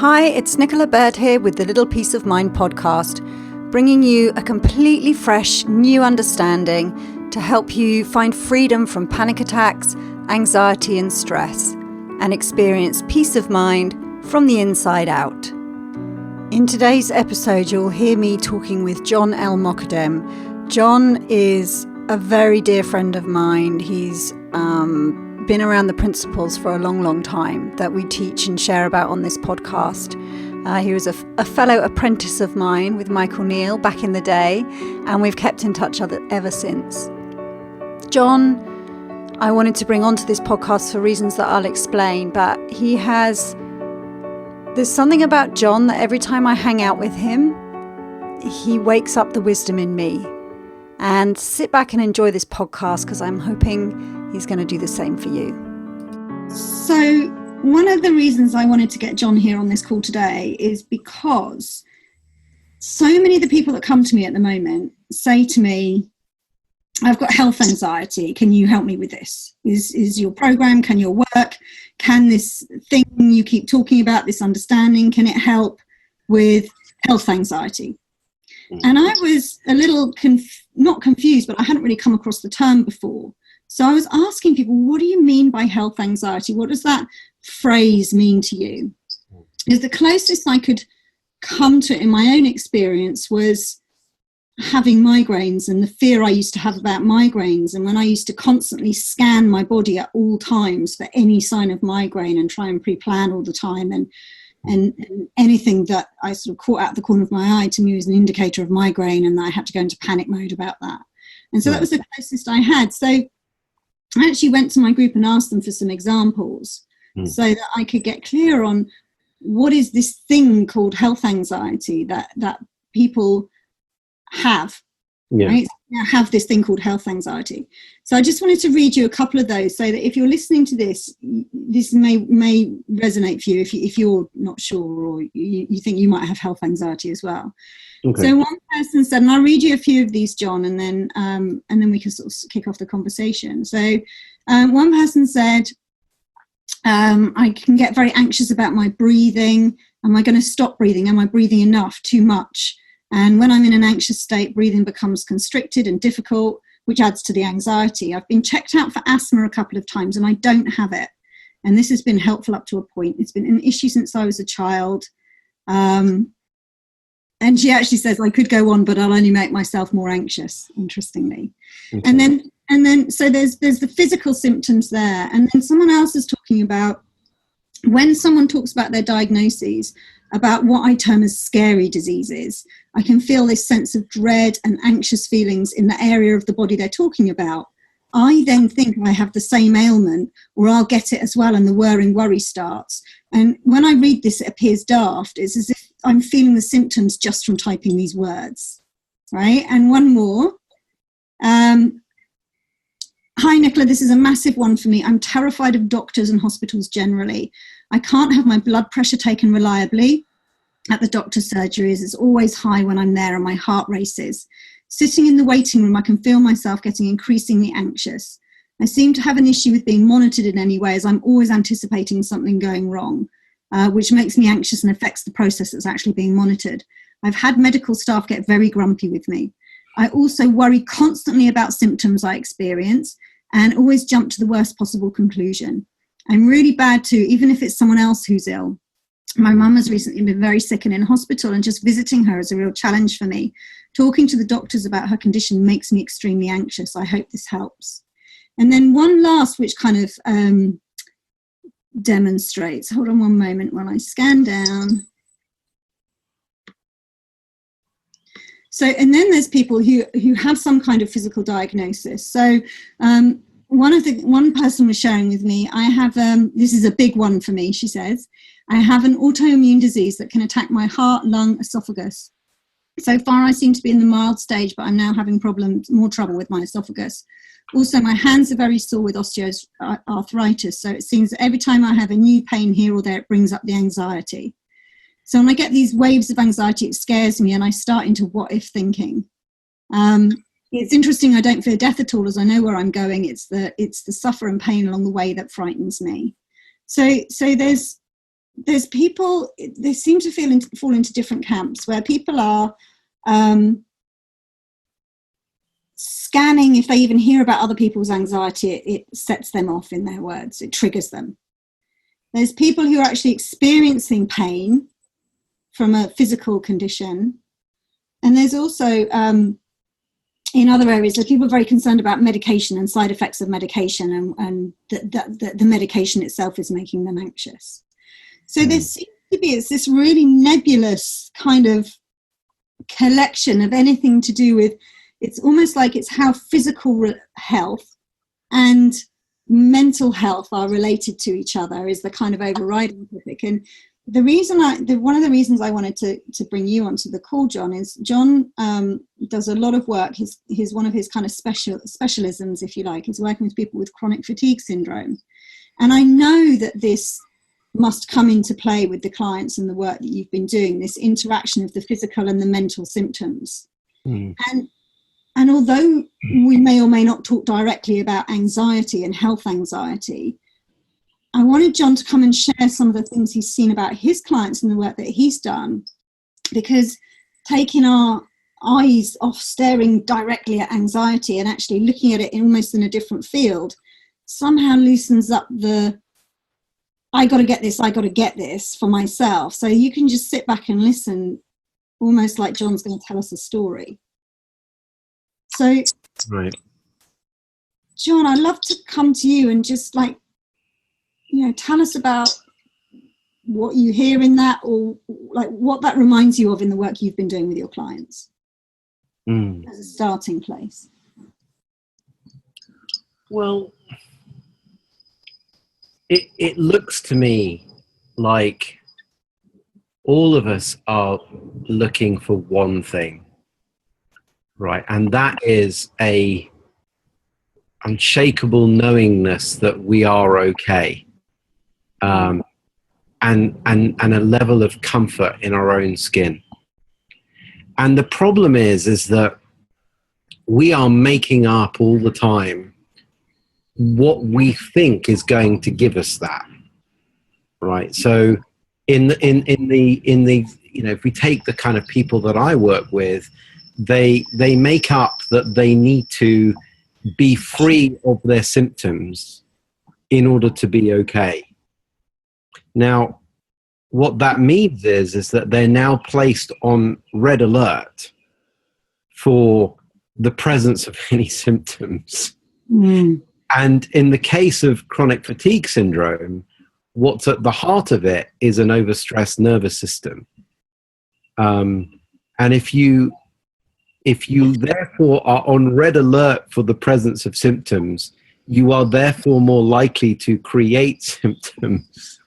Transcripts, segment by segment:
Hi, it's Nicola Bird here with the Little Peace of Mind podcast, bringing you a completely fresh, new understanding to help you find freedom from panic attacks, anxiety and stress, and experience peace of mind from the inside out. In today's episode, you'll hear me talking with John el-Mokadem. John is a very dear friend of mine. He's been around the principles for a long time that we teach and share about on this podcast. He was a fellow apprentice of mine with Michael Neal back in the day, and we've kept in touch ever since. John, I wanted to bring onto this podcast for reasons that I'll explain, but there's something about John that every time I hang out with him, he wakes up the wisdom in me. And sit back and enjoy this podcast because I'm hoping he's going to do the same for you. So one of the reasons I wanted to get John here on this call today is because so many of the people that come to me at the moment say to me, I've got health anxiety. Can you help me with this? Is your program, can your work, can this thing you keep talking about, this understanding, can it help with health anxiety? And I was a little, not confused, but I hadn't really come across the term before. So I was asking people, what do you mean by health anxiety? What does that phrase mean to you? Because the closest I could come to it in my own experience was having migraines and the fear I used to have about migraines. And when I used to constantly scan my body at all times for any sign of migraine and try and pre-plan all the time, and anything that I sort of caught out the corner of my eye to me was an indicator of migraine, and I had to go into panic mode about that. And so that was the closest I had. So I actually went to my group and asked them for some examples so that I could get clear on what is this thing called health anxiety that people have. Right? Now have this thing called health anxiety. So I just wanted to read you a couple of those so that if you're listening to this, this may resonate for you if you're not sure or you think you might have health anxiety as well. Okay. So one person said, and I'll read you a few of these, John, and then we can sort of kick off the conversation. So one person said, I can get very anxious about my breathing. Am I going to stop breathing? Am I breathing enough? Too much? And when I'm in an anxious state, breathing becomes constricted and difficult, which adds to the anxiety. I've been checked out for asthma a couple of times and I don't have it. And this has been helpful up to a point. It's been an issue since I was a child. And she actually says, I could go on, but I'll only make myself more anxious, interestingly. Okay. And then so there's the physical symptoms there. And then someone else is talking about when someone talks about their diagnoses, about what I term as scary diseases, I can feel this sense of dread and anxious feelings in the area of the body they're talking about. I then think I have the same ailment, or I'll get it as well, and the whirring worry starts. And when I read this, it appears daft. It's as if I'm feeling the symptoms just from typing these words, right? And one more. Hi, Nicola, this is a massive one for me. I'm terrified of doctors and hospitals generally. I can't have my blood pressure taken reliably at the doctor's surgeries. It's always high when I'm there and my heart races. Sitting in the waiting room, I can feel myself getting increasingly anxious. I seem to have an issue with being monitored in any way, as I'm always anticipating something going wrong, which makes me anxious and affects the process that's actually being monitored. I've had medical staff get very grumpy with me. I also worry constantly about symptoms I experience and always jump to the worst possible conclusion. I'm really bad too, even if it's someone else who's ill. My mum has recently been very sick and in hospital, and just visiting her is a real challenge for me. Talking to the doctors about her condition makes me extremely anxious. I hope this helps. And then one last, which kind of demonstrates, hold on one moment while I scan down. So, and then there's people who have some kind of physical diagnosis. So one person was sharing with me, I have, this is a big one for me, she says, I have an autoimmune disease that can attack my heart, lung, esophagus. So far I seem to be in the mild stage, but I'm now having more trouble with my esophagus. Also, my hands are very sore with osteoarthritis. So it seems that every time I have a new pain here or there, it brings up the anxiety. So when I get these waves of anxiety, it scares me and I start into what if thinking. It's interesting, I don't fear death at all, as I know where I'm going. It's the suffer and pain along the way that frightens me. So there's there's people, they seem to fall into different camps where people are scanning. If they even hear about other people's anxiety, it sets them off, in their words, it triggers them. There's people who are actually experiencing pain from a physical condition. And there's also, in other areas, there are people very concerned about medication and side effects of medication, and the medication itself is making them anxious. So there seems to be, it's this really nebulous kind of collection of anything to do with, it's almost like it's how physical health and mental health are related to each other is the kind of overriding topic. And the reason one of the reasons I wanted to bring you onto the call, John, is John does a lot of work. His one of his kind of specialisms, if you like, is working with people with chronic fatigue syndrome. And I know that this must come into play with the clients and the work that you've been doing, this interaction of the physical and the mental symptoms. And although we may or may not talk directly about anxiety and health anxiety, I wanted John to come and share some of the things he's seen about his clients and the work that he's done, because taking our eyes off staring directly at anxiety and actually looking at it almost in a different field somehow loosens up the I got to get this for myself. So you can just sit back and listen, almost like John's going to tell us a story. So, right, John, I'd love to come to you and just tell us about what you hear in that, or like what that reminds you of in the work you've been doing with your clients as a starting place. Well, it looks to me like all of us are looking for one thing, right? And that is a unshakable knowingness that we are okay, and a level of comfort in our own skin. And the problem is that we are making up all the time what we think is going to give us that, right? So in the if we take the kind of people that I work with, they make up that they need to be free of their symptoms in order to be okay. Now, what that means is that they're now placed on red alert for the presence of any symptoms. And in the case of chronic fatigue syndrome, what's at the heart of it is an overstressed nervous system. And if you therefore are on red alert for the presence of symptoms, you are therefore more likely to create symptoms,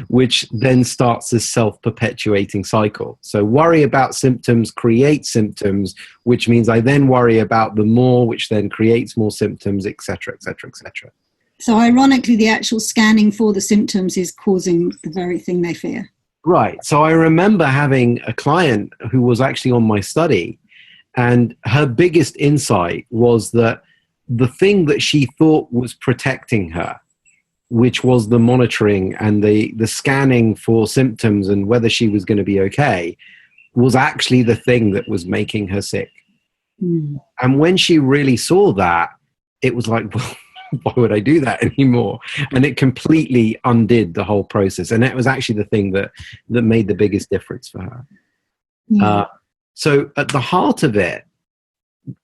which then starts this self-perpetuating cycle. So worry about symptoms creates symptoms, which means I then worry about the more, which then creates more symptoms, etc., etc., etc. So ironically, the actual scanning for the symptoms is causing the very thing they fear. Right. So I remember having a client who was actually on my study, and her biggest insight was that the thing that she thought was protecting her, which was the monitoring and the scanning for symptoms and whether she was going to be okay, was actually the thing that was making her sick. And when she really saw that, it was like, well, why would I do that anymore? And it completely undid the whole process. And that was actually the thing that made the biggest difference for her. So at the heart of it,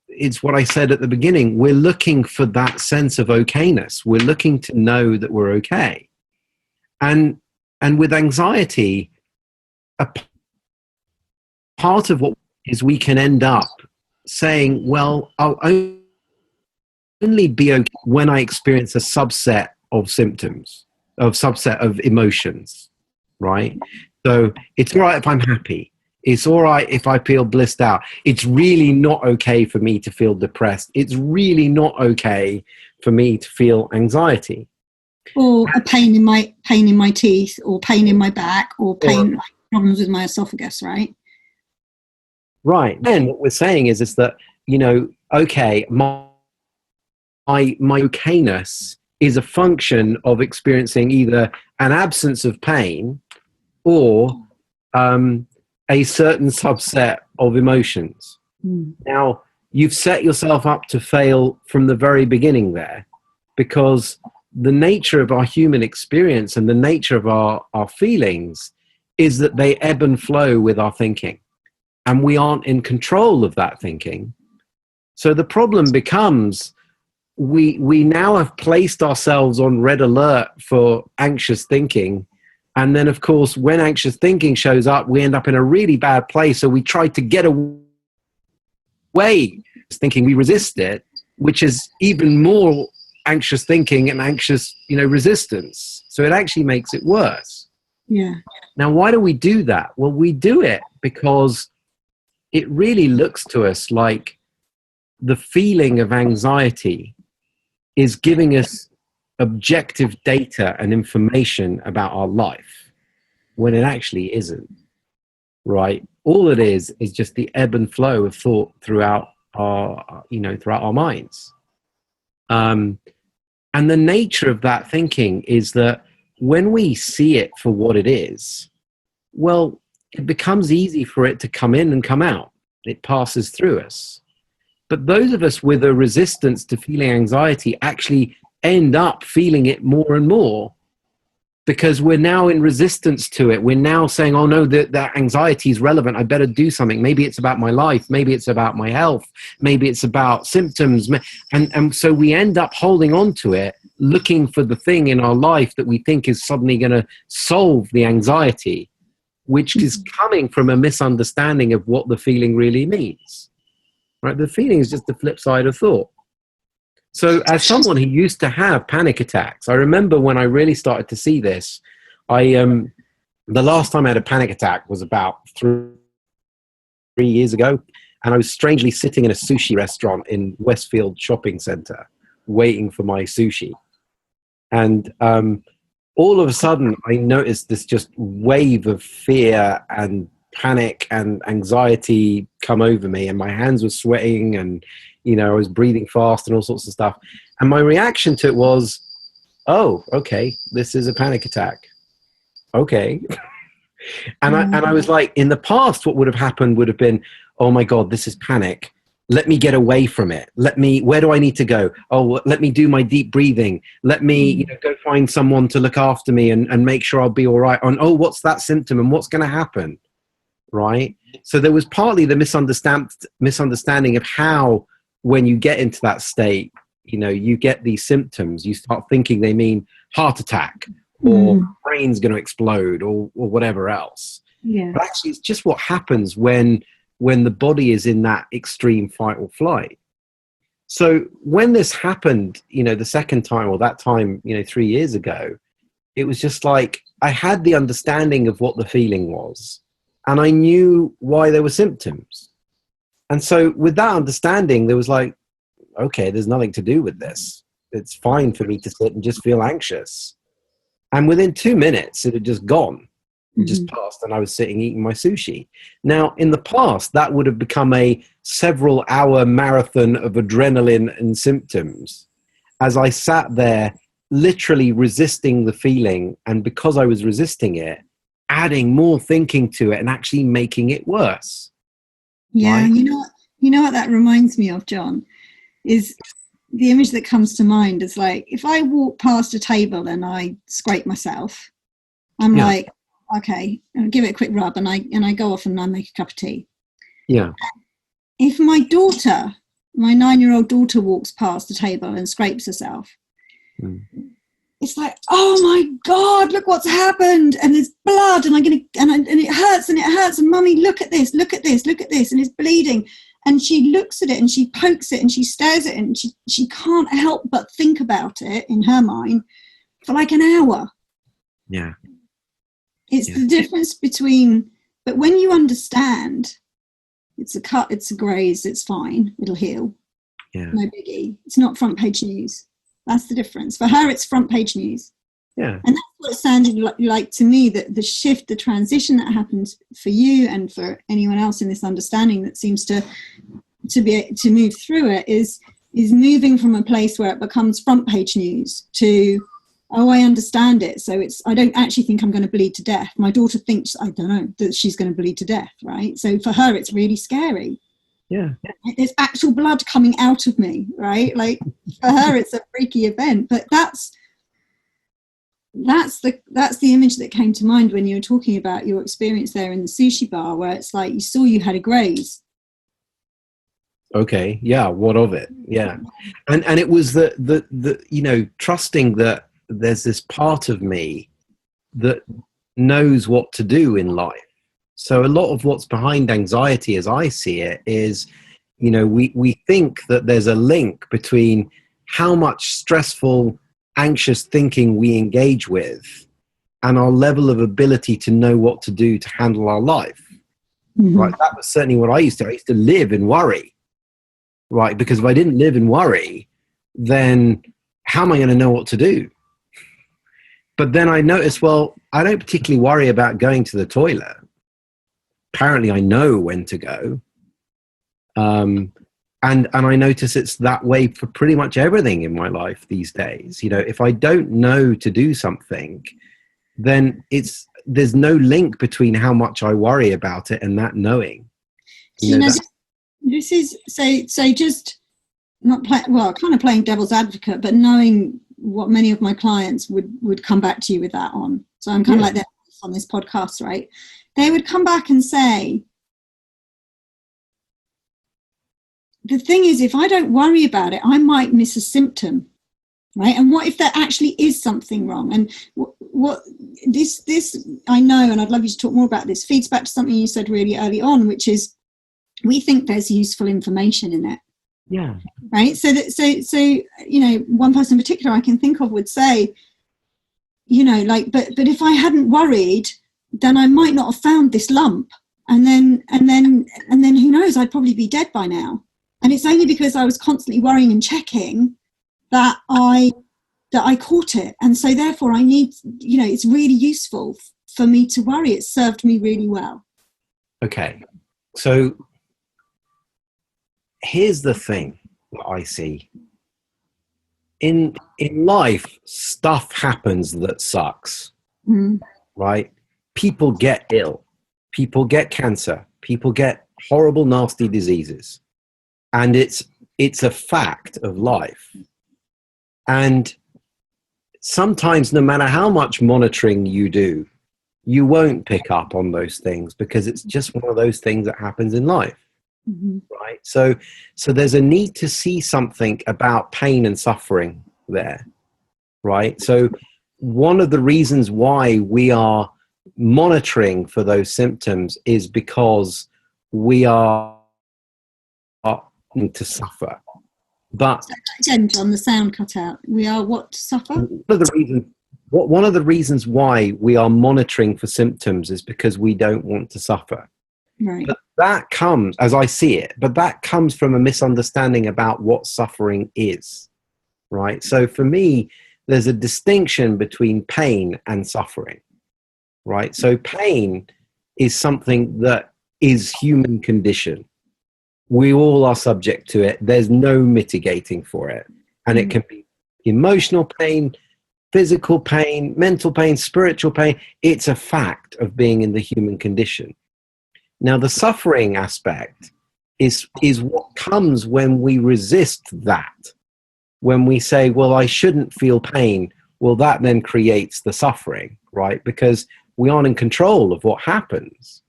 it's what I said at the beginning. We're looking for that sense of okayness. We're looking to know that we're okay. And with anxiety, a part of what is we can end up saying, well, I'll only be okay when I experience a subset of symptoms, subset of emotions, right? So it's all right if I'm happy. It's all right if I feel blissed out. It's really not okay for me to feel depressed. It's really not okay for me to feel anxiety. Or a pain in my teeth, or pain in my back, or problems with my esophagus, right? Right. Then what we're saying is that, okay, my okayness is a function of experiencing either an absence of pain or a certain subset of emotions. Now, you've set yourself up to fail from the very beginning there, because the nature of our human experience and the nature of our feelings is that they ebb and flow with our thinking, and we aren't in control of that thinking. So the problem becomes we now have placed ourselves on red alert for anxious thinking. And then, of course, when anxious thinking shows up, we end up in a really bad place. So we try to get away thinking, we resist it, which is even more anxious thinking and anxious, resistance. So it actually makes it worse. Yeah. Now, why do we do that? Well, we do it because it really looks to us like the feeling of anxiety is giving us objective data and information about our life, when it actually isn't, right? All it is just the ebb and flow of thought throughout our minds. And the nature of that thinking is that when we see it for what it is, well, it becomes easy for it to come in and come out. It passes through us. But those of us with a resistance to feeling anxiety actually end up feeling it more and more, because we're now in resistance to it. We're now saying, oh no, that anxiety is relevant. I better do something. Maybe it's about my life. Maybe it's about my health. Maybe it's about symptoms. And so we end up holding on to it, looking for the thing in our life that we think is suddenly going to solve the anxiety, which is coming from a misunderstanding of what the feeling really means. Right? The feeling is just the flip side of thought. So as someone who used to have panic attacks, I remember when I really started to see this, the last time I had a panic attack was about 3 years ago. And I was strangely sitting in a sushi restaurant in Westfield Shopping Center, waiting for my sushi. And all of a sudden, I noticed this just wave of fear and panic and anxiety come over me, and my hands were sweating, and I was breathing fast and all sorts of stuff. And my reaction to it was, oh, okay, this is a panic attack. Okay. And I was like, in the past, what would have happened would have been, oh my God, this is panic. Let me get away from it. Where do I need to go? Oh, let me do my deep breathing. Let me go find someone to look after me and make sure I'll be all right. And oh, what's that symptom and what's going to happen? Right. So there was partly the misunderstanding of how, when you get into that state, you get these symptoms, you start thinking they mean heart attack or brain's going to explode or whatever else. Yeah. But actually, it's just what happens when the body is in that extreme fight or flight. So when this happened, the second time, or that time, 3 years ago, it was just like I had the understanding of what the feeling was, and I knew why there were symptoms. And so with that understanding, there was like, okay, there's nothing to do with this. It's fine for me to sit and just feel anxious. And within 2 minutes, it had just gone. Just passed, and I was sitting eating my sushi. Now, in the past, that would have become a several-hour marathon of adrenaline and symptoms as I sat there literally resisting the feeling, and because I was resisting it, adding more thinking to it and actually making it worse. Yeah, right? you know what that reminds me of, John, is the image that comes to mind is like, if I walk past a table and I scrape myself, I'm like, okay, I'll give it a quick rub, and I go off and I make a cup of tea. Yeah. If my 9-year-old daughter walks past the table and scrapes herself, it's like, oh my God, look what's happened, and there's blood, and it hurts, and mummy, look at this, and it's bleeding. And she looks at it and she pokes it and she stares at it, and she can't help but think about it in her mind for like an hour. Yeah. It's the difference between, but when you understand, it's a cut, it's a graze, it's fine, it'll heal. Yeah. No biggie. It's not front page news. That's the difference. For her, it's front page news. Yeah. And that's what it sounded like to me, that the shift, the transition that happened for you and for anyone else in this understanding that seems to move through it is is moving from a place where it becomes front page news to, oh, I understand it. So I don't actually think I'm going to bleed to death. My daughter thinks, I don't know, that she's going to bleed to death, right? So for her, it's really scary. Yeah. There's actual blood coming out of me, right? Like for her, it's a freaky event. But that's the image that came to mind when you were talking about your experience there in the sushi bar, where it's like you saw you had a graze. Okay. Yeah. What of it? Yeah. And it was the trusting that there's this part of me that knows what to do in life. So a lot of what's behind anxiety, as I see it, is, we think that there's a link between how much stressful, anxious thinking we engage with and our level of ability to know what to do to handle our life. Mm-hmm. Right? That was certainly what I used to. I used to live in worry. Right? Because if I didn't live in worry, then how am I going to know what to do? But then I noticed, well, I don't particularly worry about going to the toilet. Apparently I know when to go. And I notice it's that way for pretty much everything in my life these days. If I don't know to do something, then there's no link between how much I worry about it and that knowing. This is so just not kind of playing devil's advocate, but knowing what many of my clients would come back to you with that on. So I'm kind of like that on this podcast, right? They would come back and say, the thing is, if I don't worry about it, I might miss a symptom, right? And what if there actually is something wrong? And what this I know, and I'd love you to talk more about this, feeds back to something you said really early on, which is we think there's useful information in it. Yeah. Right. So one person in particular I can think of would say, but if I hadn't worried, then I might not have found this lump, and then who knows, I'd probably be dead by now. And it's only because I was constantly worrying and checking that I caught it. And so therefore I need, it's really useful for me to worry. It served me really well. Okay. So here's the thing that I see. In life, stuff happens that sucks, right? People get ill, people get cancer, people get horrible, nasty diseases. And it's a fact of life. And sometimes, no matter how much monitoring you do, you won't pick up on those things because it's just one of those things that happens in life. Mm-hmm. Right. So there's a need to see something about pain and suffering there. Right. So one of the reasons why we are monitoring for those symptoms is because we are to suffer. But on the sound cut out. We are what to suffer? One of the reasons why we are monitoring for symptoms is because we don't want to suffer. Right. But that comes, as I see it, from a misunderstanding about what suffering is. Right. So for me, there's a distinction between pain and suffering. Right. So pain is something that is human condition. We all are subject to it. There's no mitigating for it. And it can be emotional pain, physical pain, mental pain, spiritual pain. It's a fact of being in the human condition. Now, the suffering aspect is what comes when we resist that. When we say, well, I shouldn't feel pain, well, that then creates the suffering, right? Because we aren't in control of what happens,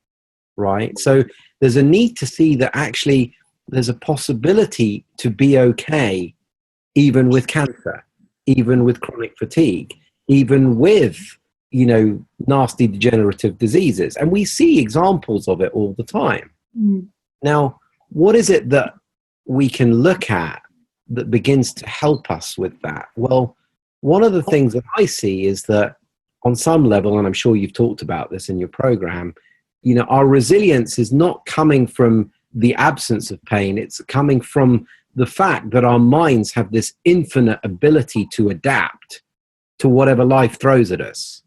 right? So there's a need to see that actually there's a possibility to be okay, even with cancer, even with chronic fatigue, even with, nasty degenerative diseases. And we see examples of it all the time. Now, what is it that we can look at that begins to help us with that? Well, one of the things that I see is that on some level, and I'm sure you've talked about this in your program, our resilience is not coming from the absence of pain. It's coming from the fact that our minds have this infinite ability to adapt to whatever life throws at us.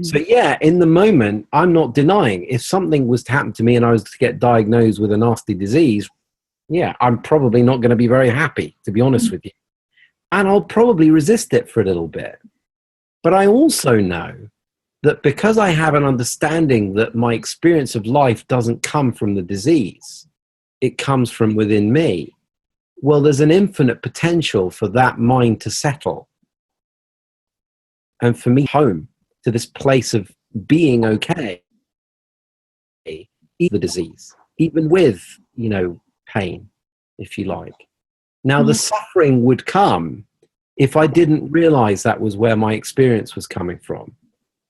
So yeah, in the moment, I'm not denying if something was to happen to me and I was to get diagnosed with a nasty disease, yeah, I'm probably not going to be very happy, to be honest with you. And I'll probably resist it for a little bit. But I also know that because I have an understanding that my experience of life doesn't come from the disease, it comes from within me. Well, there's an infinite potential for that mind to settle. And for me, home to this place of being okay, even the disease, even with, pain, if you like. Now, the suffering would come if I didn't realize that was where my experience was coming from.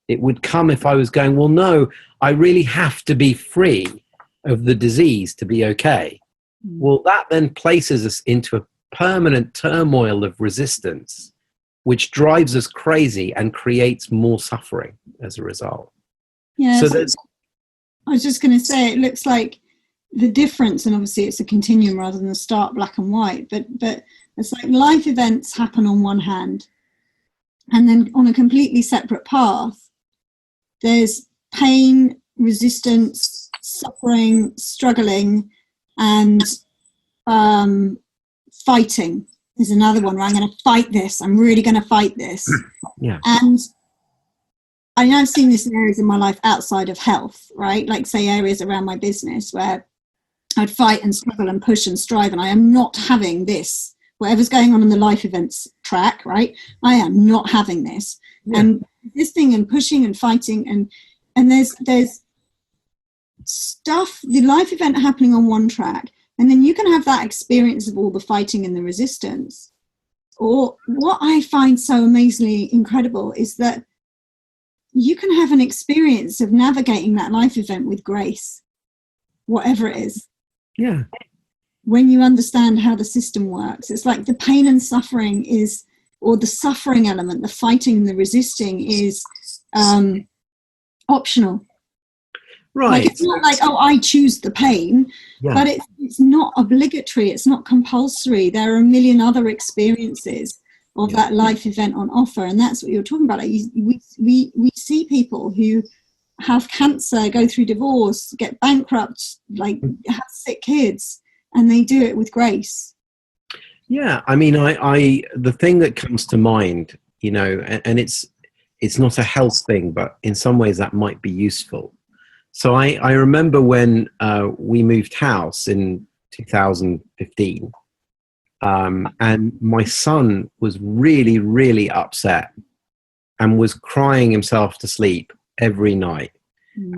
It would come if I was going, well, no, I really have to be free of the disease to be okay. Well, that then places us into a permanent turmoil of resistance, which drives us crazy and creates more suffering as a result. Yeah, so there's, I was just going to say, it looks like the difference, and obviously it's a continuum rather than a stark black and white, but it's like life events happen on one hand, and then on a completely separate path, there's pain, resistance, suffering, struggling, and fighting is another one where I'm going to fight this. I'm really going to fight this. Yeah. And I know I've seen this in areas in my life outside of health, right? Like, say, areas around my business where I'd fight and struggle and push and strive, and I am not having this. Whatever's going on in the life events track, right? I am not having this. Yeah. And resisting and pushing and fighting, and there's stuff, the life event happening on one track, and then you can have that experience of all the fighting and the resistance. Or what I find so amazingly incredible is that you can have an experience of navigating that life event with grace, whatever it is. Yeah. When you understand how the system works, it's like the pain and suffering is, or the suffering element, the fighting and the resisting is optional. Right. Like, it's not like, oh, I choose the pain, but it's not obligatory. It's not compulsory. There are a million other experiences of that life event on offer, and that's what you're talking about. Like, we see people who have cancer, go through divorce, get bankrupt, like have sick kids, and they do it with grace. Yeah, I mean, I the thing that comes to mind, and it's not a health thing, but in some ways that might be useful. So I remember when we moved house in 2015, and my son was really, really upset and was crying himself to sleep every night,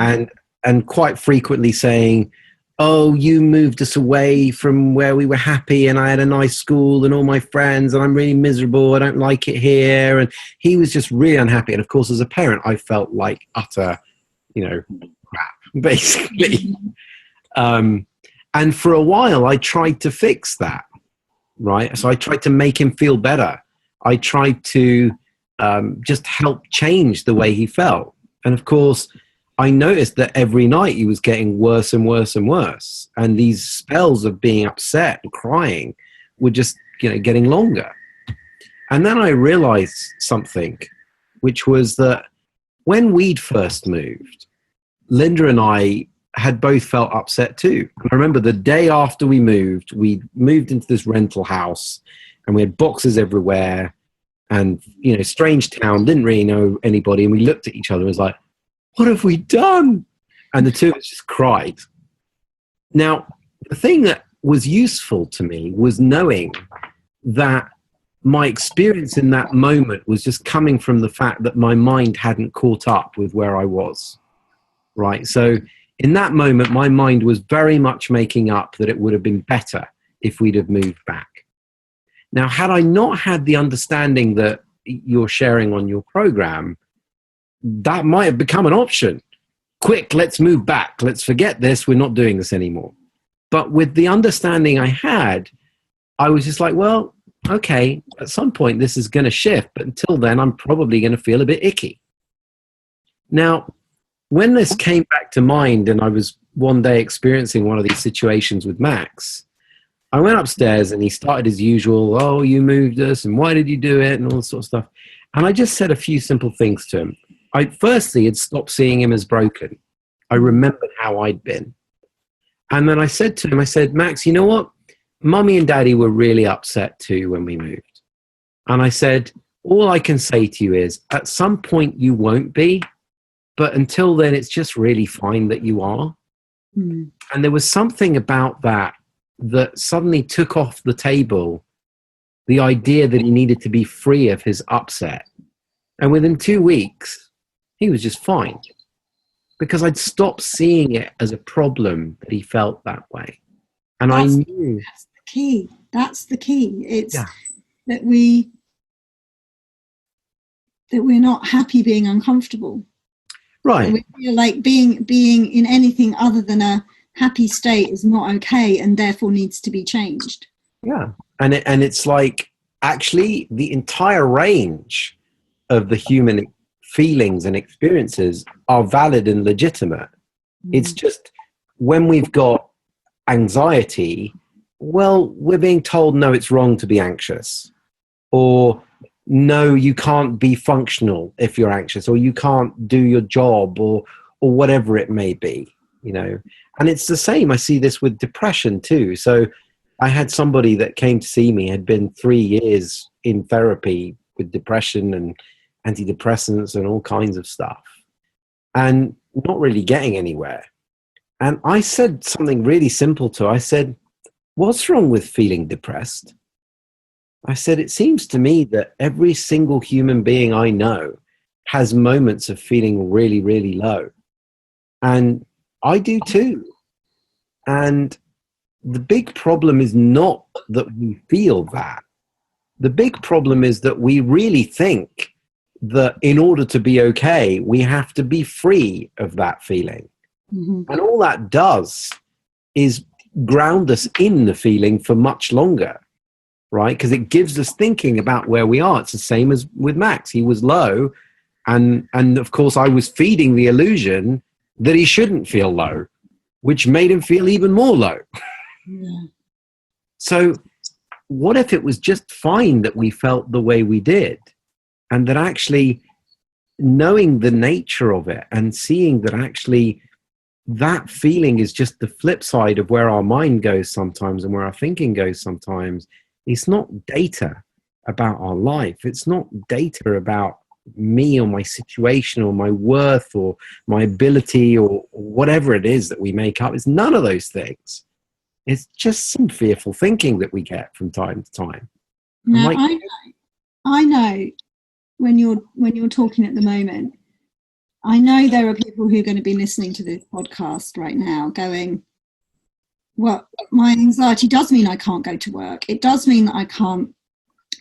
and quite frequently saying, oh, you moved us away from where we were happy and I had a nice school and all my friends and I'm really miserable. I don't like it here. And he was just really unhappy. And of course, as a parent, I felt like utter, crap, basically. And for a while, I tried to fix that, right? So I tried to make him feel better. I tried to just help change the way he felt. And of course, I noticed that every night he was getting worse and worse and worse. And these spells of being upset and crying were just, getting longer. And then I realized something, which was that when we'd first moved, Linda and I had both felt upset too. And I remember the day after we moved into this rental house and we had boxes everywhere and, strange town, didn't really know anybody. And we looked at each other and was like, what have we done? And the two of us just cried. Now, the thing that was useful to me was knowing that my experience in that moment was just coming from the fact that my mind hadn't caught up with where I was, right? So in that moment, my mind was very much making up that it would have been better if we'd have moved back. Now, had I not had the understanding that you're sharing on your program, that might have become an option. Quick, let's move back. Let's forget this. We're not doing this anymore. But with the understanding I had, I was just like, well, okay, at some point this is going to shift. But until then, I'm probably going to feel a bit icky. Now, when this came back to mind and I was one day experiencing one of these situations with Max, I went upstairs and he started as usual, oh, you moved us and why did you do it and all this sort of stuff. And I just said a few simple things to him. I firstly had stopped seeing him as broken. I remembered how I'd been. And then I said to him, I said, Max, you know what? Mummy and Daddy were really upset too when we moved. And I said, all I can say to you is, at some point you won't be, but until then, it's just really fine that you are. Mm. And there was something about that that suddenly took off the table the idea that he needed to be free of his upset. And within 2 weeks, he was just fine, because I'd stopped seeing it as a problem that he felt that way. And I knew that's the key. That's the key. It's Yeah. that we're not happy being uncomfortable. right. We feel like being in anything other than a happy state is not okay, and therefore needs to be changed. Yeah. And it's like, actually, the entire range of the human feelings and experiences are valid and legitimate. It's just when we've got anxiety, well, we're being told, no, it's wrong to be anxious, or no, you can't be functional if you're anxious, or you can't do your job, or whatever it may be, you know. And it's the same. I see this with depression too. So I had somebody that came to see me, had been 3 years in therapy with depression and antidepressants and all kinds of stuff, and not really getting anywhere. And I said something really simple to her. I said, what's wrong with feeling depressed? I said, it seems to me that every single human being I know has moments of feeling really, really low. And I do too. And the big problem is not that we feel that. The big problem is that we really think that in order to be okay, we have to be free of that feeling. Mm-hmm. And all that does is ground us in the feeling for much longer, right? Because it gives us thinking about where we are. It's the same as with Max. He was low. And of course, I was feeding the illusion that he shouldn't feel low, which made him feel even more low. Yeah. So what if it was just fine that we felt the way we did? And that actually knowing the nature of it and seeing that actually that feeling is just the flip side of where our mind goes sometimes and where our thinking goes sometimes. It's not data about our life. It's not data about me or my situation or my worth or my ability or whatever it is that we make up. It's none of those things. It's just some fearful thinking that we get from time to time. Now, I know when you're talking at the moment, I know there are people who are going to be listening to this podcast right now going, well, my anxiety does mean I can't go to work. It does mean that I can't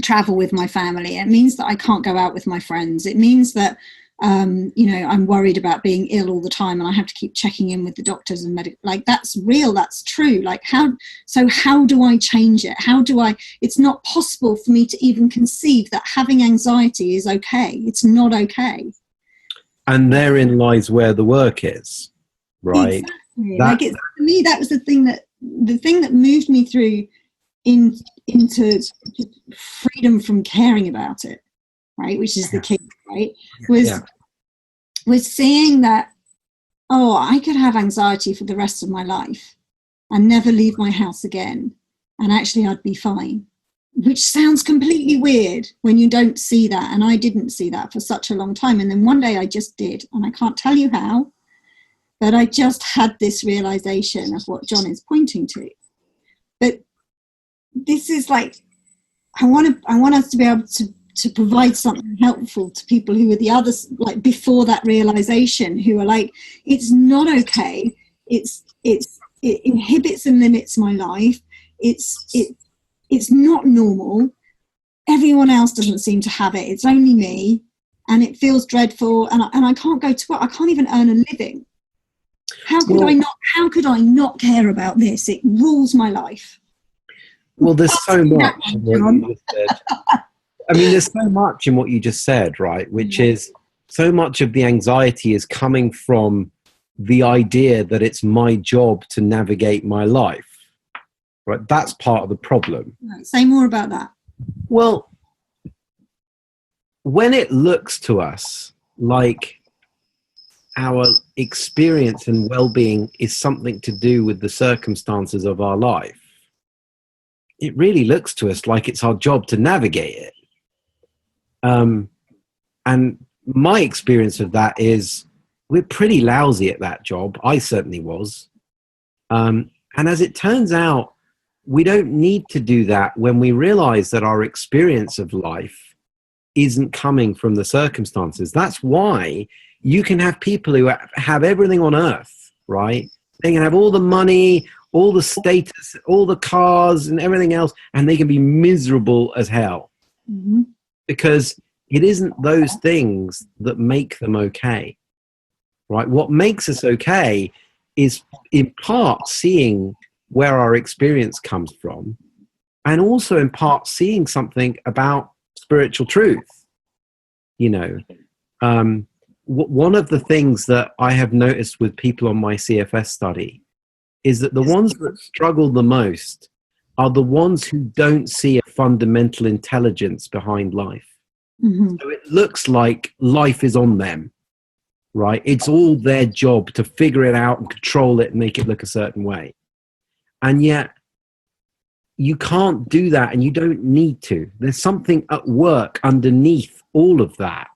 travel with my family. It means that I can't go out with my friends. It means that, I'm worried about being ill all the time and I have to keep checking in with the doctors and like that's real, that's true. Like how do I change it? It's not possible for me to even conceive that having anxiety is okay. It's not okay. And therein lies where the work is, right? Exactly. For me, that was the thing that moved me through into freedom from caring about it, right? Which is the key, right? Was seeing that, I could have anxiety for the rest of my life and never leave my house again, and actually I'd be fine. Which sounds completely weird when you don't see that, and I didn't see that for such a long time. And then one day I just did, and I can't tell you how, but I just had this realization of what John is pointing to. But this is like, I want us to be able to provide something helpful to people who are the others, like before that realization, who are like, it's not okay. It inhibits and limits my life. It's not normal. Everyone else doesn't seem to have it. It's only me, and it feels dreadful. And I can't go to work. I can't even earn a living. How could I not care about this? It rules my life. Well, there's so much in what you just said. I mean, there's so much in what you just said, right? Which is so much of the anxiety is coming from the idea that it's my job to navigate my life, right? That's part of the problem. Right. Say more about that. Well, when it looks to us like our experience and well-being is something to do with the circumstances of our life, it really looks to us like it's our job to navigate it. And my experience of that is we're pretty lousy at that job. I certainly was. And as it turns out, we don't need to do that when we realize that our experience of life isn't coming from the circumstances. That's why you can have people who have everything on earth, right? They can have all the money, all the status, all the cars and everything else, and they can be miserable as hell. Mm-hmm. Because it isn't those things that make them okay, right? What makes us okay is in part seeing where our experience comes from, and also in part seeing something about spiritual truth. You know, one of the things that I have noticed with people on my CFS study is that the ones that struggle the most are the ones who don't see a fundamental intelligence behind life. Mm-hmm. So it looks like life is on them, right? It's all their job to figure it out and control it and make it look a certain way. And yet you can't do that, and you don't need to. There's something at work underneath all of that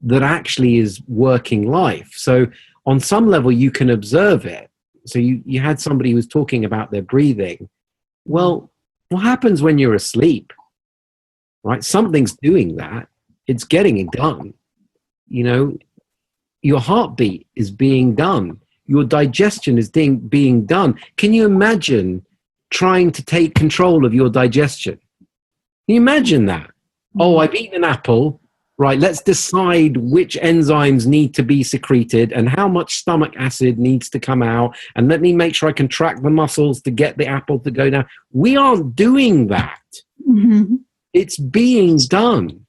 that actually is working life. So on some level you can observe it. So you had somebody who was talking about their breathing. Well, what happens when you're asleep? Right? Something's doing that. It's getting it done. You know, your heartbeat is being done. Your digestion is being done. Can you imagine trying to take control of your digestion? Can you imagine that? Oh, I've eaten an apple. Right, let's decide which enzymes need to be secreted and how much stomach acid needs to come out. And let me make sure I contract the muscles to get the apple to go down. We aren't doing that. Mm-hmm. It's being done,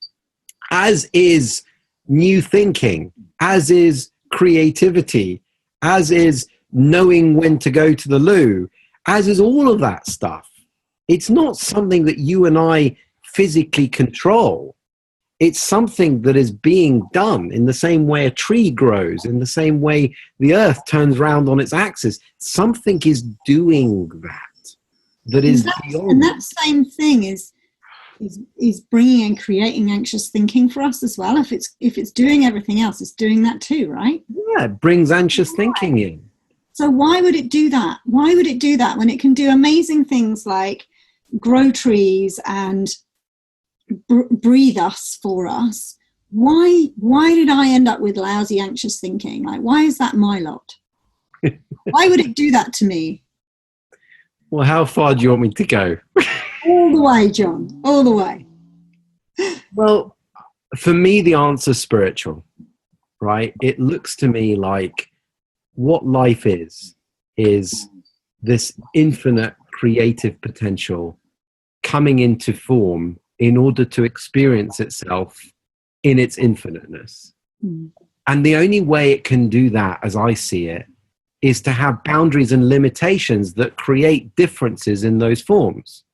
as is new thinking, as is creativity, as is knowing when to go to the loo, as is all of that stuff. It's not something that you and I physically control. It's something that is being done in the same way a tree grows, in the same way the earth turns round on its axis. Something is doing that is beyond. And that same thing is bringing and creating anxious thinking for us as well. If it's doing everything else, it's doing that too, right? Yeah, it brings anxious thinking in. So why would it do that? Why would it do that when it can do amazing things like grow trees and breathe us for us? Why did I end up with lousy anxious thinking? Like, why is that my lot? Why would it do that to me? Well, how far do you want me to go? All the way, John, all the way. Well, for me, the answer's spiritual, right? It looks to me like what life is this infinite creative potential coming into form in order to experience itself in its infiniteness. Mm. And the only way it can do that, as I see it, is to have boundaries and limitations that create differences in those forms.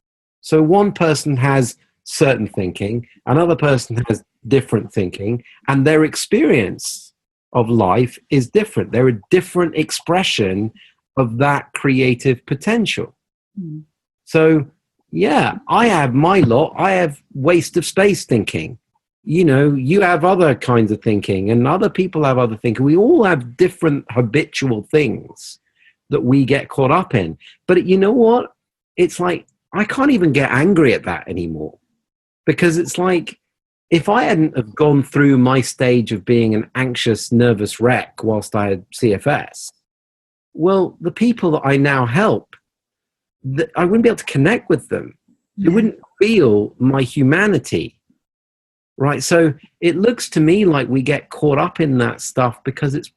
So one person has certain thinking, another person has different thinking, and their experience of life is different. They're a different expression of that creative potential. Mm. So, yeah, I have my lot. I have waste of space thinking. You know, you have other kinds of thinking, and other people have other thinking. We all have different habitual things that we get caught up in. But you know what? It's like, I can't even get angry at that anymore, because it's like, if I hadn't have gone through my stage of being an anxious, nervous wreck whilst I had CFS, well, the people that I now help, I wouldn't be able to connect with them. They wouldn't feel my humanity, right? So it looks to me like we get caught up in that stuff because it's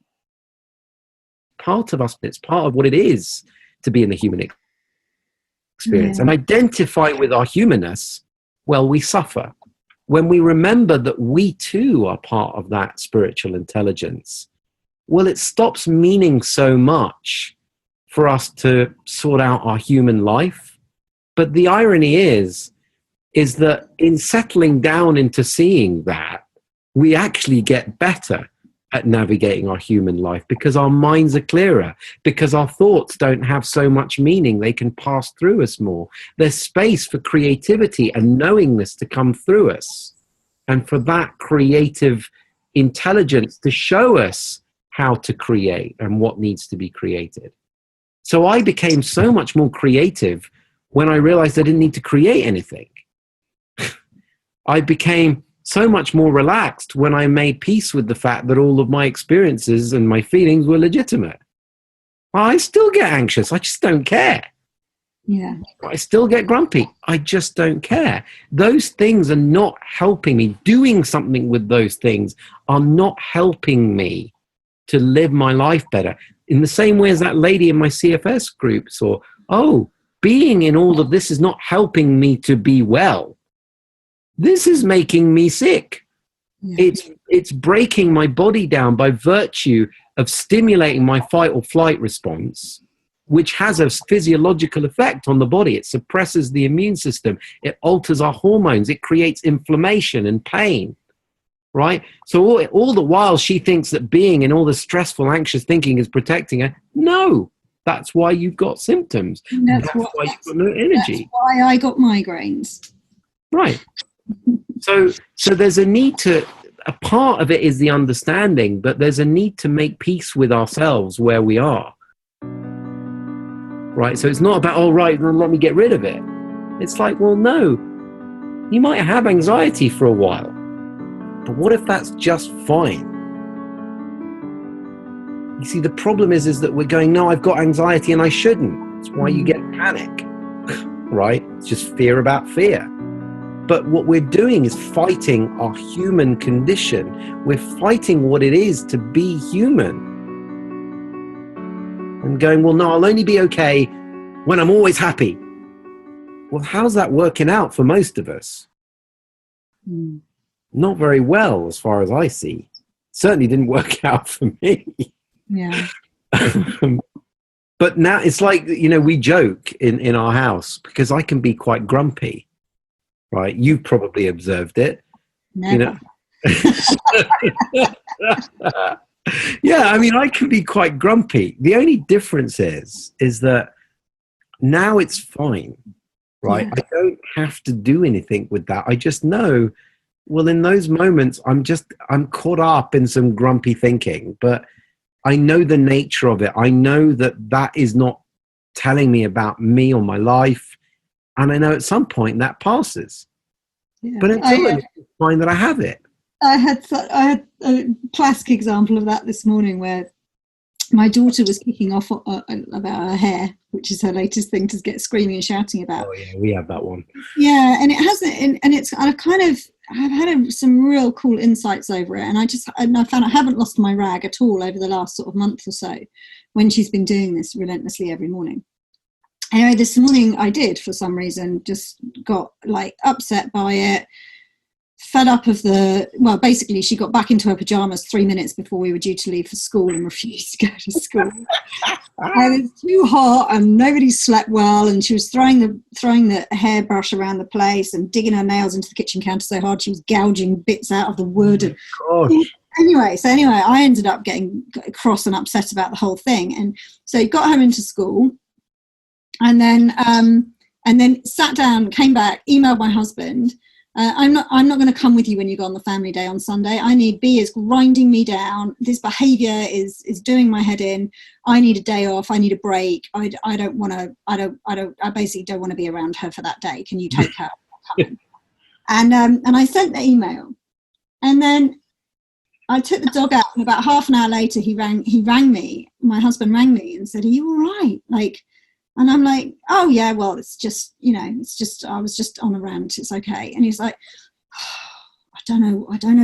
part of us. It's part of what it is to be in the human experience. And identify with our humanness, well, we suffer. When we remember that we too are part of that spiritual intelligence, well, it stops meaning so much for us to sort out our human life. But the irony is that in settling down into seeing that, we actually get better at navigating our human life, because our minds are clearer, because our thoughts don't have so much meaning. They can pass through us more. There's space for creativity and knowingness to come through us, and for that creative intelligence to show us how to create and what needs to be created. So I became so much more creative when I realized I didn't need to create anything. I became so much more relaxed when I made peace with the fact that all of my experiences and my feelings were legitimate. I still get anxious. I just don't care. Yeah. I still get grumpy. I just don't care. Those things are not helping me. Doing something with those things are not helping me to live my life better. In the same way as that lady in my CFS group saw, oh, being in all of this is not helping me to be well. This is making me sick. Yeah. It's breaking my body down by virtue of stimulating my fight or flight response, which has a physiological effect on the body. It suppresses the immune system. It alters our hormones. It creates inflammation and pain, right? So all the while she thinks that being in all the stressful, anxious thinking is protecting her. No, that's why you've got symptoms. That's why you've got no energy. That's why I got migraines. Right. So there's a need to, a part of it is the understanding, but there's a need to make peace with ourselves where we are. Right? So it's not about, oh, right, then let me get rid of it. It's like, well, no, you might have anxiety for a while, but what if that's just fine? You see, the problem is that we're going, no, I've got anxiety and I shouldn't. That's why you get panic, right? It's just fear about fear. But what we're doing is fighting our human condition. We're fighting what it is to be human. And going, well, no, I'll only be okay when I'm always happy. Well, how's that working out for most of us? Not very well, as far as I see. Certainly didn't work out for me. Yeah. But now it's like, you know, we joke in our house because I can be quite grumpy. Right, you've probably observed it. Never. You know? Yeah, I mean, I can be quite grumpy. The only difference is that now it's fine, right? Yeah. I don't have to do anything with that. I just know, well, in those moments, I'm caught up in some grumpy thinking, but I know the nature of it. I know that is not telling me about me or my life. And I know at some point that passes. Yeah. But until I find that I have it. I had a classic example of that this morning where my daughter was kicking off about her hair, which is her latest thing to get screaming and shouting about. Oh yeah, we have that one. Yeah, and it hasn't, and it's I've had some real cool insights over it, and I found I haven't lost my rag at all over the last sort of month or so when she's been doing this relentlessly every morning. Anyway, this morning I did, for some reason, just got like upset by it, fed up of basically she got back into her pajamas 3 minutes before we were due to leave for school and refused to go to school. And it's too hot and nobody slept well, and she was throwing the hairbrush around the place and digging her nails into the kitchen counter so hard she was gouging bits out of the wood. Anyway, I ended up getting cross and upset about the whole thing, and so got her into school. And then sat down, came back, emailed my husband. I'm not going to come with you when you go on the family day on Sunday. B is grinding me down. This behaviour is doing my head in. I need a day off. I need a break. I basically don't want to be around her for that day. Can you take her? And I sent the email, and then I took the dog out, and about half an hour later he rang me. My husband rang me and said, "Are you all right?" And I'm like, oh yeah, well, it's just, I was just on a rant. It's okay. And he's like, I don't know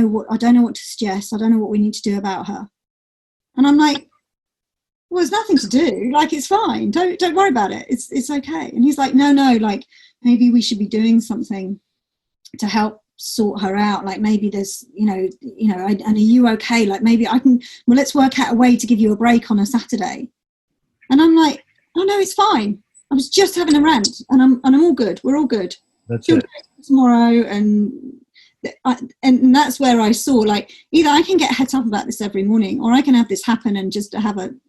what to suggest. I don't know what we need to do about her. And I'm like, well, there's nothing to do. Like, it's fine. Don't worry about it. It's okay. And he's like, no, like maybe we should be doing something to help sort her out. Like maybe there's, and are you okay? Like maybe let's work out a way to give you a break on a Saturday. And I'm like, oh no, it's fine. I was just having a rant, and I'm all good. We're all good. That's it. Tomorrow, and and that's where I saw, like, either I can get het up about this every morning, or I can have this happen and just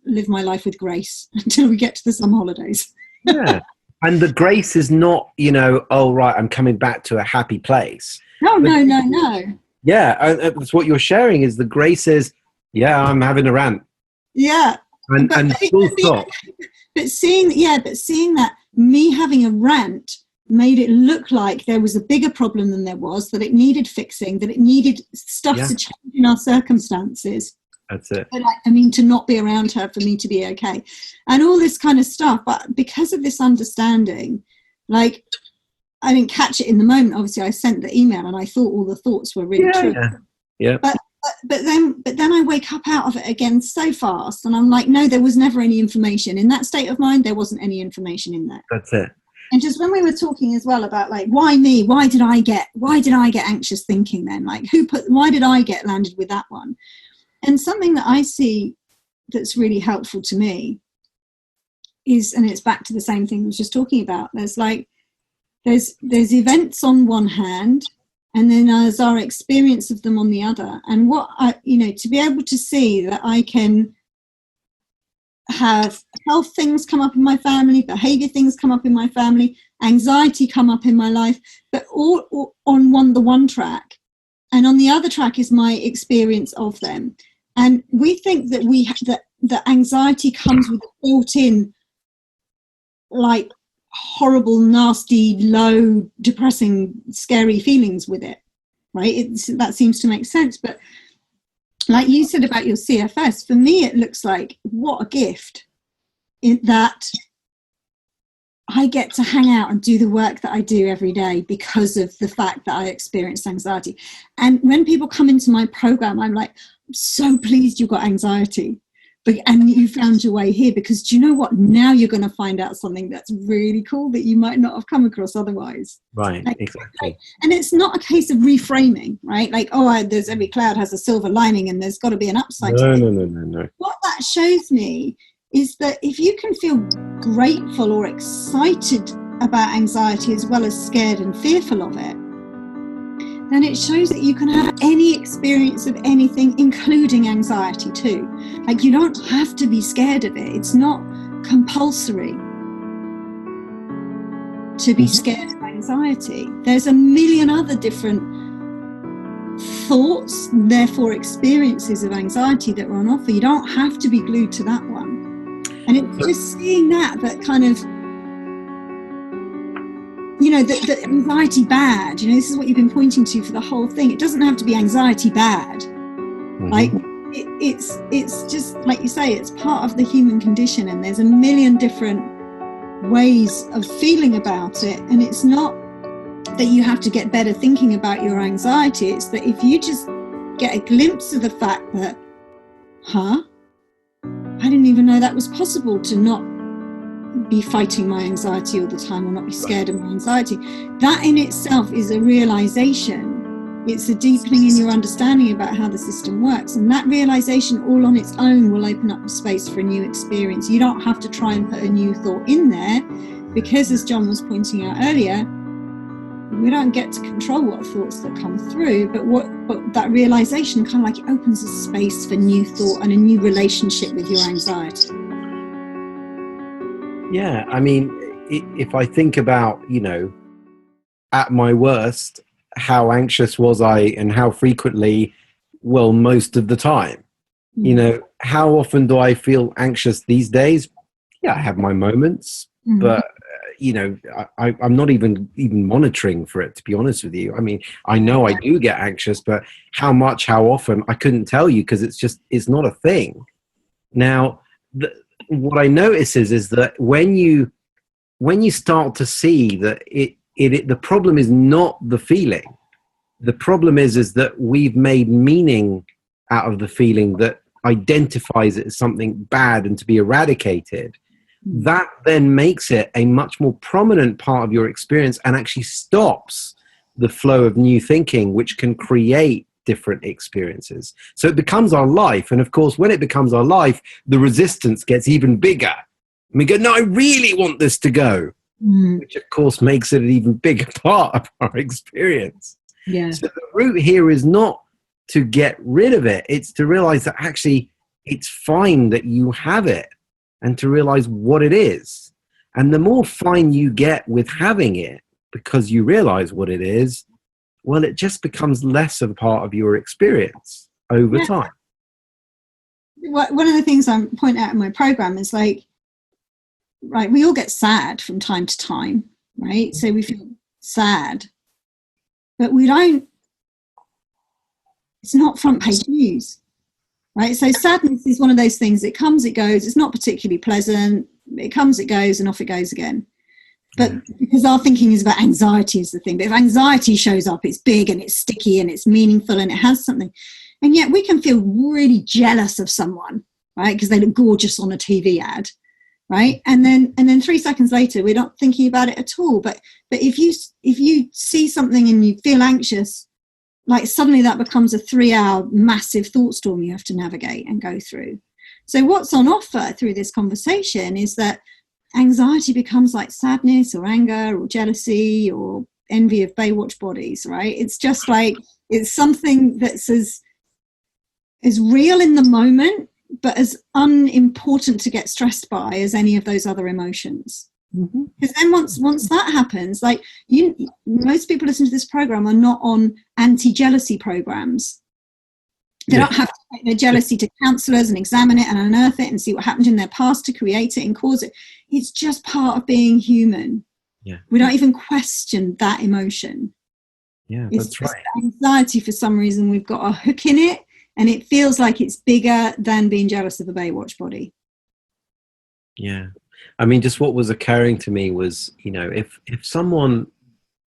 live my life with grace until we get to the summer holidays. Yeah. And the grace is not, oh, right, I'm coming back to a happy place. No. Yeah, that's what you're sharing is the grace is, yeah, I'm having a rant. Yeah. And full stop. But seeing that me having a rant made it look like there was a bigger problem than there was, that it needed fixing, that it needed stuff to change in our circumstances. That's it. To not be around her for me to be okay. And all this kind of stuff. But because of this understanding, like, I didn't catch it in the moment. Obviously, I sent the email and I thought all the thoughts were really true. Yeah. But then I wake up out of it again so fast, and I'm like, no, there was never any information in that state of mind. There wasn't any information in there. That's it. And just when we were talking as well about, like, why me? Why did I get anxious thinking then? Like, why did I get landed with that one? And something that I see that's really helpful to me is, and it's back to the same thing I was just talking about. There's events on one hand, and then there's our experience of them on the other. And what to be able to see that I can have health things come up in my family, behavior things come up in my family, anxiety come up in my life, but all on the one track, and on the other track is my experience of them. And we think that that anxiety comes with built-in, like, horrible, nasty, low, depressing, scary feelings with it, right? That seems to make sense. But like you said about your CFS, for me it looks like, what a gift in that I get to hang out and do the work that I do every day because of the fact that I experienced anxiety. And when people come into my program, I'm like, I'm so pleased you've got anxiety. And you found your way here, because do you know what? Now you're going to find out something that's really cool that you might not have come across otherwise. Right, exactly. And it's not a case of reframing, right? Like, there's every cloud has a silver lining and there's got to be an upside. No. What that shows me is that if you can feel grateful or excited about anxiety as well as scared and fearful of it, then it shows that you can have any experience of anything, including anxiety too. Like, you don't have to be scared of it. It's not compulsory to be scared of anxiety. There's a million other different thoughts, therefore experiences of anxiety that are on offer. You don't have to be glued to that one. And it's just seeing that kind of, the anxiety bad, this is what you've been pointing to for the whole thing. It doesn't have to be anxiety bad. Mm-hmm. Like, it's just, like you say, it's part of the human condition, and there's a million different ways of feeling about it. And it's not that you have to get better thinking about your anxiety. It's that if you just get a glimpse of the fact that, I didn't even know that was possible, to not be fighting my anxiety all the time, or not be scared of my anxiety. That in itself is a realization. It's a deepening in your understanding about how the system works. And that realization all on its own will open up the space for a new experience. You don't have to try and put a new thought in there, because, as John was pointing out earlier, we don't get to control what thoughts that come through, but that realization kind of like opens a space for new thought and a new relationship with your anxiety. Yeah, I mean, if I think about, at my worst, how anxious was I, and how frequently? Well, most of the time. How often do I feel anxious these days? Yeah, I have my moments, but I'm not even monitoring for it, to be honest with you. I mean, I know I do get anxious, but how much, how often, I couldn't tell you, because it's not a thing. Now, what I notice is that when you start to see that the problem is not the feeling, the problem is that we've made meaning out of the feeling that identifies it as something bad and to be eradicated. That then makes it a much more prominent part of your experience, and actually stops the flow of new thinking, which can create different experiences. So it becomes our life. And of course, when it becomes our life, the resistance gets even bigger. And we go, no, I really want this to go, which of course makes it an even bigger part of our experience. Yeah. So the root here is not to get rid of it. It's to realize that actually it's fine that you have it, and to realize what it is. And the more fine you get with having it, because you realize what it is, well, it just becomes less of a part of your experience over time. One of the things I point out in my program is like, right, we all get sad from time to time, right? So we feel sad, but we don't, it's not front page news, right? So sadness is one of those things, it comes, it goes, it's not particularly pleasant, it comes, it goes, and off it goes again. But because our thinking is about anxiety is the thing, but if anxiety shows up, it's big and it's sticky and it's meaningful and it has something. And yet we can feel really jealous of someone, right? Because they look gorgeous on a TV ad, right? And then 3 seconds later, we're not thinking about it at all. But if you see something and you feel anxious, like suddenly that becomes a 3-hour massive thought storm you have to navigate and go through. So what's on offer through this conversation is that anxiety becomes like sadness or anger or jealousy or envy of Baywatch bodies, right? It's just like, it's something that's as real in the moment, but as unimportant to get stressed by as any of those other emotions. Because then once that happens, like most people listening to this program are not on anti-jealousy programs. They don't have to take their jealousy to counsellors and examine it and unearth it and see what happened in their past to create it and cause it. It's just part of being human. Yeah. We don't even question that emotion. Yeah, It's that's just right. anxiety, for some reason, we've got a hook in it, and it feels like it's bigger than being jealous of a Baywatch body. Yeah. I mean, just what was occurring to me was, if someone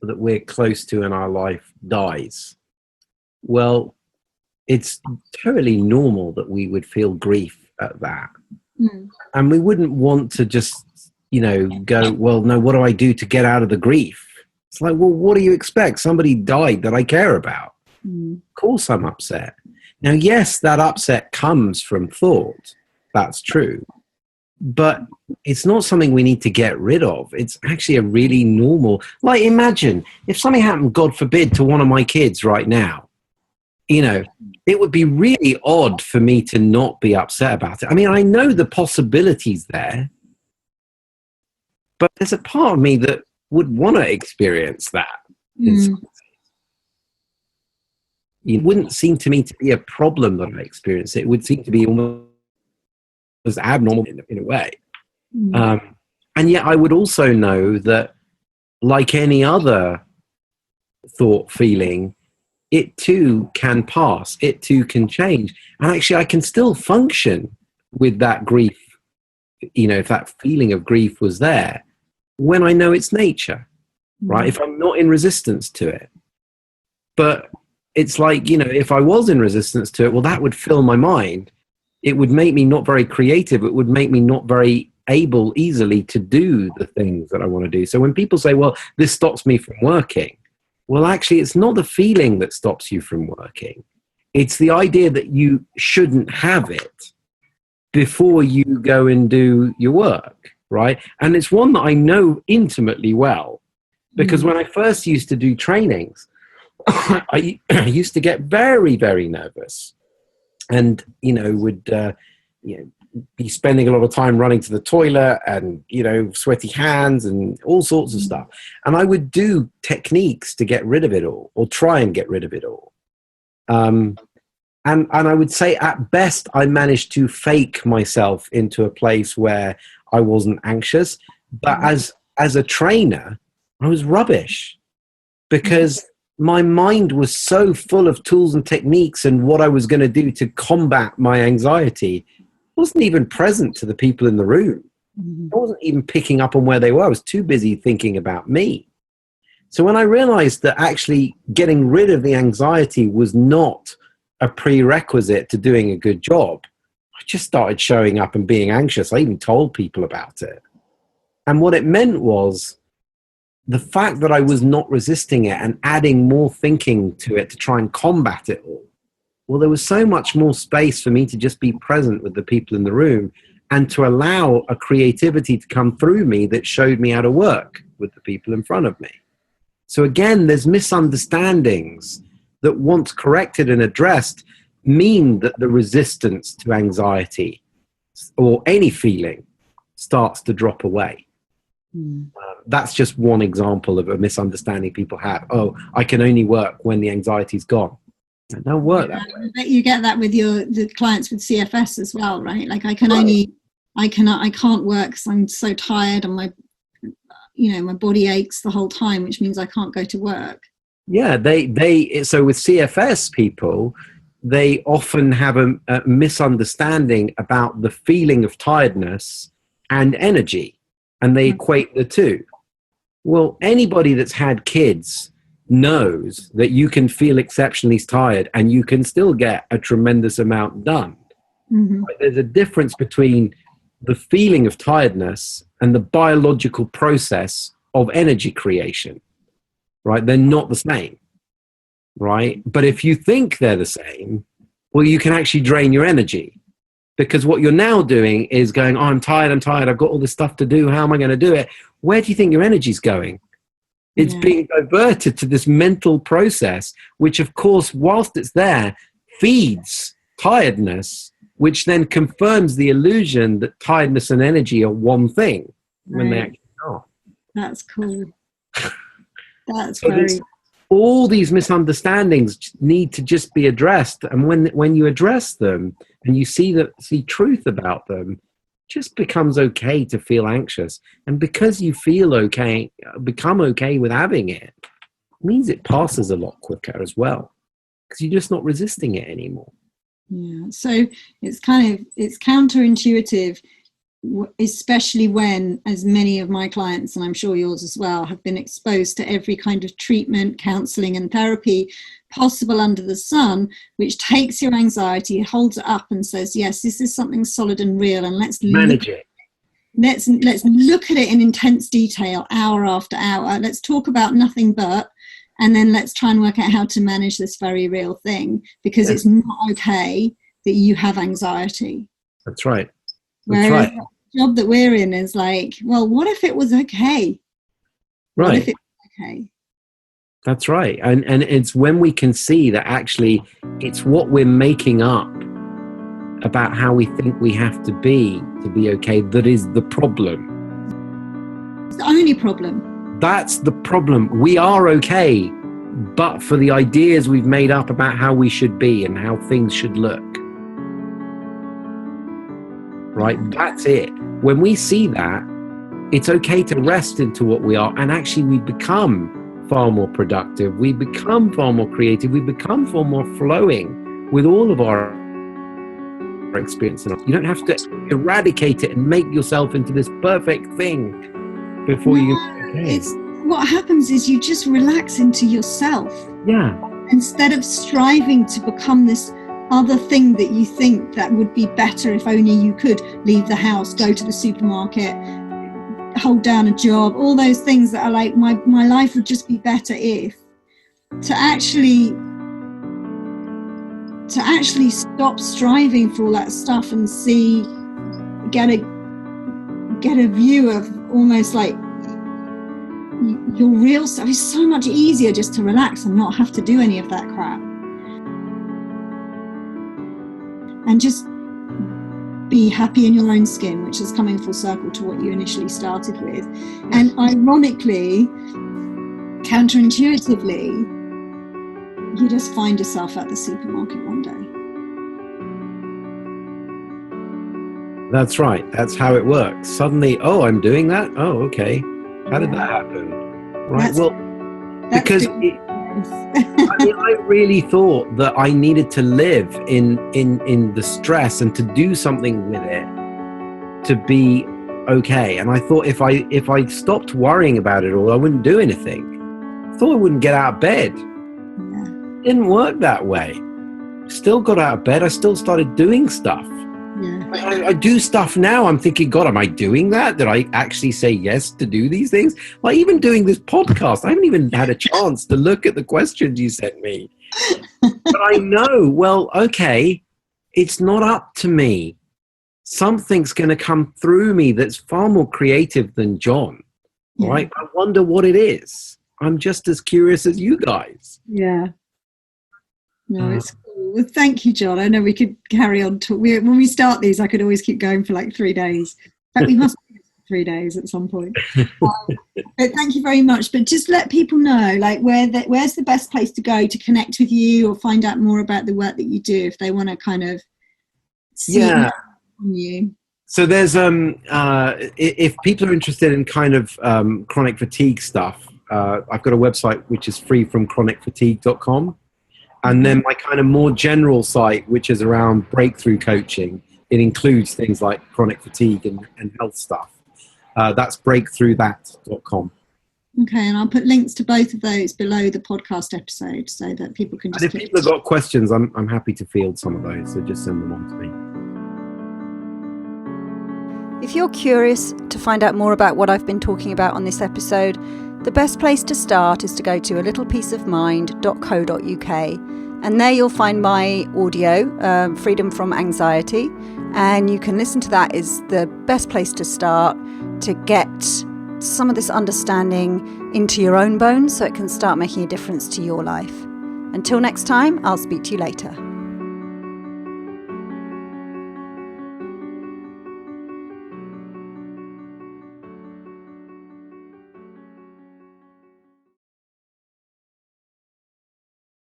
that we're close to in our life dies, well, it's totally normal that we would feel grief at that. And we wouldn't want to just, go, well, no, what do I do to get out of the grief? It's like, well, what do you expect? Somebody died that I care about. Of course I'm upset. Now, yes, that upset comes from thought. That's true. But it's not something we need to get rid of. It's actually a really normal, like, imagine if something happened, God forbid, to one of my kids right now, it would be really odd for me to not be upset about it. I mean, I know the possibilities there, but there's a part of me that would want to experience that. It wouldn't seem to me to be a problem that I experience. It would seem to be almost abnormal in a way. And yet I would also know that, like any other thought, feeling, it too can pass, it too can change. And actually I can still function with that grief, if that feeling of grief was there, when I know it's nature, right? If I'm not in resistance to it. But it's like, if I was in resistance to it, well, that would fill my mind. It would make me not very creative. It would make me not very able easily to do the things that I want to do. So when people say, well, this stops me from working, well, actually, it's not the feeling that stops you from working. It's the idea that you shouldn't have it before you go and do your work, right? And it's one that I know intimately well, because when I first used to do trainings, I used to get very, very nervous and, would be spending a lot of time running to the toilet and, sweaty hands and all sorts of stuff. And I would do techniques to get rid of it all, or try and get rid of it all. And I would say at best, I managed to fake myself into a place where I wasn't anxious. But as a trainer, I was rubbish, because my mind was so full of tools and techniques and what I was going to do to combat my anxiety. Wasn't even present to the people in the room. I wasn't even picking up on where they were. I was too busy thinking about me. So when I realized that actually getting rid of the anxiety was not a prerequisite to doing a good job, I just started showing up and being anxious. I even told people about it. And what it meant was the fact that I was not resisting it and adding more thinking to it to try and combat it all. Well, there was so much more space for me to just be present with the people in the room and to allow a creativity to come through me that showed me how to work with the people in front of me. So again, there's misunderstandings that, once corrected and addressed, mean that the resistance to anxiety or any feeling starts to drop away. That's just one example of a misunderstanding people have. Oh, I can only work when the anxiety's gone. It don't work that way. I bet you get that with the clients with CFS as well, right? Like I can't work because I'm so tired and my body aches the whole time, which means I can't go to work. Yeah, so with CFS people, they often have a misunderstanding about the feeling of tiredness and energy, and they equate the two. Well, anybody that's had kids knows that you can feel exceptionally tired and you can still get a tremendous amount done. Right? There's a difference between the feeling of tiredness and the biological process of energy creation, right? They're not the same, right? But if you think they're the same, well, you can actually drain your energy, because what you're now doing is going, oh, I'm tired, I've got all this stuff to do, how am I going to do it? Where do you think your energy's going? It's being diverted to this mental process, which, of course, whilst it's there, feeds tiredness, which then confirms the illusion that tiredness and energy are one thing, when they actually are. That's cool. That's So very... all these misunderstandings need to just be addressed, and when you address them and you see truth about them, it just becomes okay to feel anxious. And because you feel okay, become okay with having it, means it passes a lot quicker as well, because you're just not resisting it anymore. Yeah, so it's counterintuitive, especially when, as many of my clients, and I'm sure yours as well, have been exposed to every kind of treatment, counseling and therapy possible under the sun, which takes your anxiety, holds it up and says, yes, this is something solid and real, and let's manage it. Let's look at it in intense detail, hour after hour. Let's talk about nothing but, and then let's try and work out how to manage this very real thing, because it's not okay that you have anxiety. That's right. Whereas the job that we're in is like, well, what if it was okay? Right. What if it was okay? That's right. And it's when we can see that actually it's what we're making up about how we think we have to be okay that is the problem. It's the only problem. That's the problem. We are okay, but for the ideas we've made up about how we should be and how things should look. Right? That's it. When we see that, it's okay to rest into what we are, and actually we become far more productive, we become far more creative, we become far more flowing with all of our experience. You don't have to eradicate it and make yourself into this perfect thing before you okay. What happens is you just relax into yourself. Yeah. Instead of striving to become this other thing that you think that would be better if only you could leave the house, go to the supermarket, hold down a job, all those things that are like, my life would just be better if, to actually stop striving for all that stuff and get a view of almost like your real stuff. Is so much easier just to relax and not have to do any of that crap. And just be happy in your own skin, which is coming full circle to what you initially started with. And ironically, counterintuitively, you just find yourself at the supermarket one day. That's right. That's how it works. Suddenly, oh, I'm doing that? Oh, okay. How did that happen? Right. Because I really thought that I needed to live in the stress and to do something with it to be okay. And I thought if I stopped worrying about it all, I wouldn't do anything. I thought I wouldn't get out of bed. It didn't work that way. Still got out of bed. I still started doing stuff. I do stuff now. I'm thinking, God, am I doing that? Did I actually say yes to do these things? Like even doing this podcast, I haven't even had a chance to look at the questions you sent me. But I know, well, okay, it's not up to me. Something's going to come through me that's far more creative than John, right? I wonder what it is. I'm just as curious as you guys. Yeah. No, it's cool. Well, thank you, John. I know we could carry on. When we start these, I could always keep going for like 3 days. In fact, we must do this for 3 days at some point. But thank you very much. But just let people know, like, where's the best place to go to connect with you or find out more about the work that you do if they want to kind of see more from you. So there's if people are interested in kind of chronic fatigue stuff, I've got a website which is free from chronicfatigue.com. And then my kind of more general site, which is around breakthrough coaching. It includes things like chronic fatigue and health stuff. That's breakthroughthat.com. Okay, and I'll put links to both of those below the podcast episode so that people can just... And if people have got questions, I'm happy to field some of those, so just send them on to me. If you're curious to find out more about what I've been talking about on this episode, the best place to start is to go to alittlepeaceofmind.co.uk, and there you'll find my audio, Freedom from Anxiety, and you can listen to that. Is the best place to start to get some of this understanding into your own bones so it can start making a difference to your life. Until next time, I'll speak to you later.